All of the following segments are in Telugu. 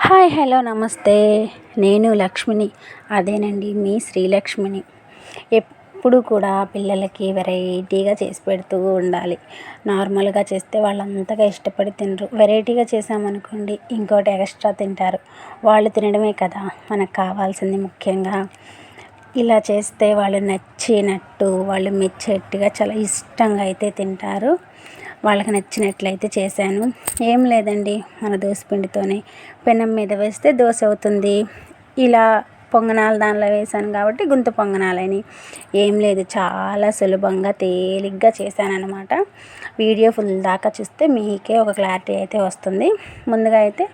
హాయ్ హలో నమస్తే. నేను లక్ష్మిని, అదేనండి మీ శ్రీలక్ష్మిని. ఎప్పుడు కూడా పిల్లలకి వెరైటీగా చేసి పెడుతూ ఉండాలి. నార్మల్గా చేస్తే వాళ్ళు అంతగా ఇష్టపడి తినరు. వెరైటీగా చేసామనుకోండి ఇంకోటి ఎక్స్ట్రా తింటారు. వాళ్ళు తినడమే కదా మనకు కావాల్సింది ముఖ్యంగా. ఇలా చేస్తే వాళ్ళు నచ్చినట్టు, వాళ్ళు మెచ్చేట్టుగా చాలా ఇష్టంగా అయితే తింటారు. వాళ్ళకి నచ్చినట్లయితే చేశాను. ఏం లేదండి, మన దోసపిండితోనే పెనం మీద వేస్తే దోశ అవుతుంది. ఇలా పొంగనాలు దానిలో వేసాను కాబట్టి గుంత పొంగనాలని. ఏం లేదు, చాలా సులభంగా తేలిగ్గా చేశానన్నమాట. వీడియో ఫుల్ దాకా చూస్తే మీకే ఒక క్లారిటీ అయితే వస్తుంది. ముందుగా అయితే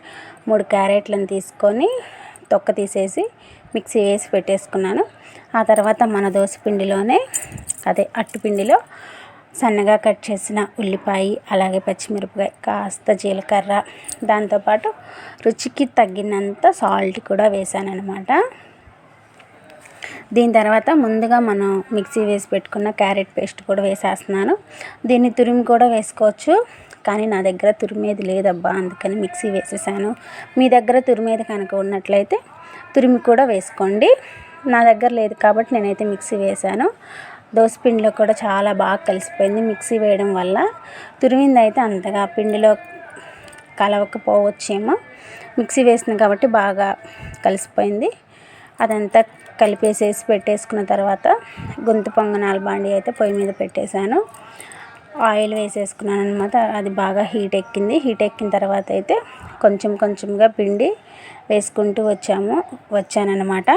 3 క్యారెట్లను తీసుకొని తొక్క తీసేసి మిక్సీ వేసి పెట్టేసుకున్నాను. ఆ తర్వాత మన దోసపిండిలోనే అట్టుపిండిలో సన్నగా కట్ చేసిన ఉల్లిపాయ, అలాగే పచ్చిమిరపకాయ, కాస్త జీలకర్ర, దాంతోపాటు రుచికి తగినంత సాల్ట్ కూడా వేసానన్నమాట. దీని తర్వాత ముందుగా మనం మిక్సీ వేసి పెట్టుకున్న క్యారెట్ పేస్ట్ కూడా వేసేస్తున్నాను. దీన్ని తురిమి కూడా వేసుకోవచ్చు, కానీ నా దగ్గర తురిమేది లేదబ్బా, అందుకని మిక్సీ వేసేసాను. మీ దగ్గర తురిమేది కనుక ఉన్నట్లయితే తురిమి కూడా వేసుకోండి. నా దగ్గర లేదు కాబట్టి నేనైతే మిక్సీ వేసాను. దోసపిండిలో కూడా చాలా బాగా కలిసిపోయింది మిక్సీ వేయడం వల్ల. తురిమింది అయితే అంతగా పిండిలో కలవకపోవచ్చేమో, మిక్సీ వేసింది కాబట్టి బాగా కలిసిపోయింది. అదంతా కలిపేసేసి పెట్టేసుకున్న తర్వాత గుంత పొంగనాల బాండి అయితే పొయ్యి మీద పెట్టేశాను. ఆయిల్ వేసేసుకున్నాను అనమాట. అది బాగా హీట్ ఎక్కిన తర్వాత అయితే కొంచెం కొంచెంగా పిండి వేసుకుంటూ వచ్చానన్నమాట.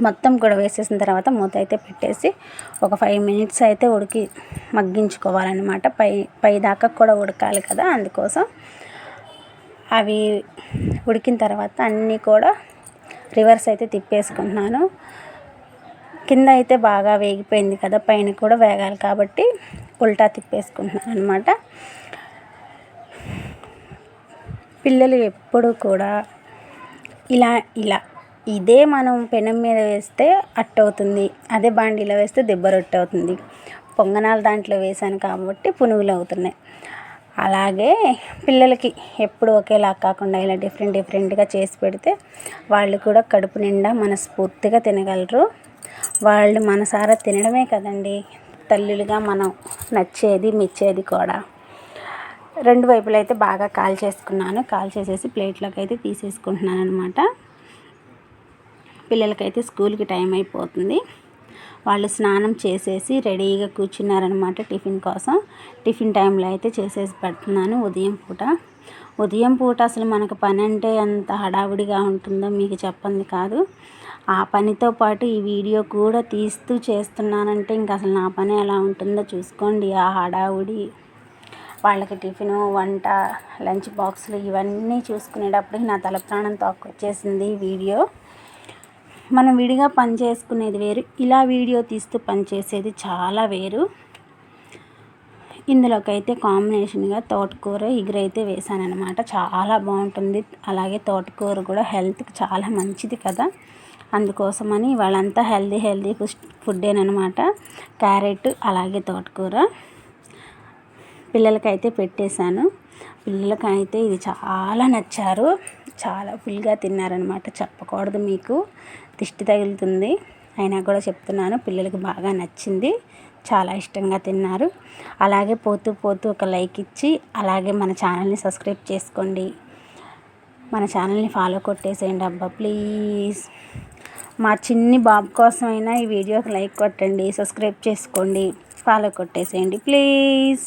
మొత్తం కూడా వేసేసిన తర్వాత మూత అయితే పెట్టేసి ఒక 5 మినిట్స్ అయితే మగ్గించుకోవాలన్నమాట. పై దాకా కూడా ఉడకాలి కదా, అందుకోసం అవి ఉడికిన తర్వాత అన్నీ కూడా రివర్స్ అయితే తిప్పేసుకుంటున్నాను. కింద అయితే బాగా వేగిపోయింది కదా, పైన కూడా వేగాలి కాబట్టి ఉల్టా తిప్పేసుకుంటున్నాను అనమాట. పిల్లలు ఎప్పుడు కూడా ఇలా ఇదే మనం పెనం మీద వేస్తే అట్టవుతుంది, అదే బాండీలో వేస్తే దెబ్బ రొట్టె అవుతుంది. పొంగనాలు దాంట్లో వేసాను కాబట్టి పునుగులు అవుతున్నాయి. అలాగే పిల్లలకి ఎప్పుడు ఒకేలా కాకుండా ఇలా డిఫరెంట్గా చేసి పెడితే వాళ్ళు కూడా కడుపు నిండా మనస్ఫూర్తిగా తినగలరు. వాళ్ళు మనసారా తినడమే కదండి తల్లులుగా మనం నచ్చేది మెచ్చేది కూడా. 2 వైపులు అయితే బాగా కాల్చేసేసి ప్లేట్లోకి అయితే తీసేసుకుంటున్నాను అనమాట. పిల్లలకైతే స్కూల్కి టైం అయిపోతుంది. వాళ్ళు స్నానం చేసేసి రెడీగా కూర్చున్నారనమాట టిఫిన్ కోసం. టిఫిన్ టైంలో అయితే చేసేసి పెడుతున్నాను. ఉదయం పూట అసలు మనకు పని అంటే ఎంత హడావుడిగా ఉంటుందో మీకు చెప్పంది కాదు. ఆ పనితో పాటు ఈ వీడియో కూడా తీస్తూ చేస్తున్నానంటే ఇంక అసలు నా పని ఎలా ఉంటుందో చూసుకోండి. ఆ హడావుడి, వాళ్ళకి టిఫిను, వంట, లంచ్ బాక్సులు ఇవన్నీ చూసుకునేటప్పటికి నా తల ప్రాణం తోక్కొచ్చేసింది. వీడియో మనం విడిగా పని చేసుకునేది వేరు, ఇలా వీడియో తీస్తూ పని చేసేది చాలా వేరు. ఇందులోకి అయితే కాంబినేషన్గా తోటకూర ఇగురైతే వేసానన్నమాట. చాలా బాగుంటుంది. అలాగే తోటకూర కూడా హెల్త్కి చాలా మంచిది కదా, అందుకోసమని వాళ్ళంతా హెల్దీ ఫుడ్డేనమాట. క్యారెట్ అలాగే తోటకూర పిల్లలకైతే పెట్టేశాను. పిల్లలకైతే ఇది చాలా నచ్చారు, చాలా ఫుల్గా తిన్నారనమాట. చెప్పకూడదు, మీకు దిష్టి తగులుతుంది, అయినా కూడా చెప్తున్నాను. పిల్లలకి బాగా నచ్చింది, చాలా ఇష్టంగా తిన్నారు. అలాగే పోతూ ఒక లైక్ ఇచ్చి అలాగే మన ఛానల్ని సబ్స్క్రైబ్ చేసుకోండి. మన ఛానల్ని ఫాలో కొట్టేసేయండి అబ్బా ప్లీజ్. మా చిన్ని బాబు కోసమైనా ఈ వీడియోకి లైక్ కొట్టండి, సబ్స్క్రైబ్ చేసుకోండి, ఫాలో కొట్టేసేయండి ప్లీజ్.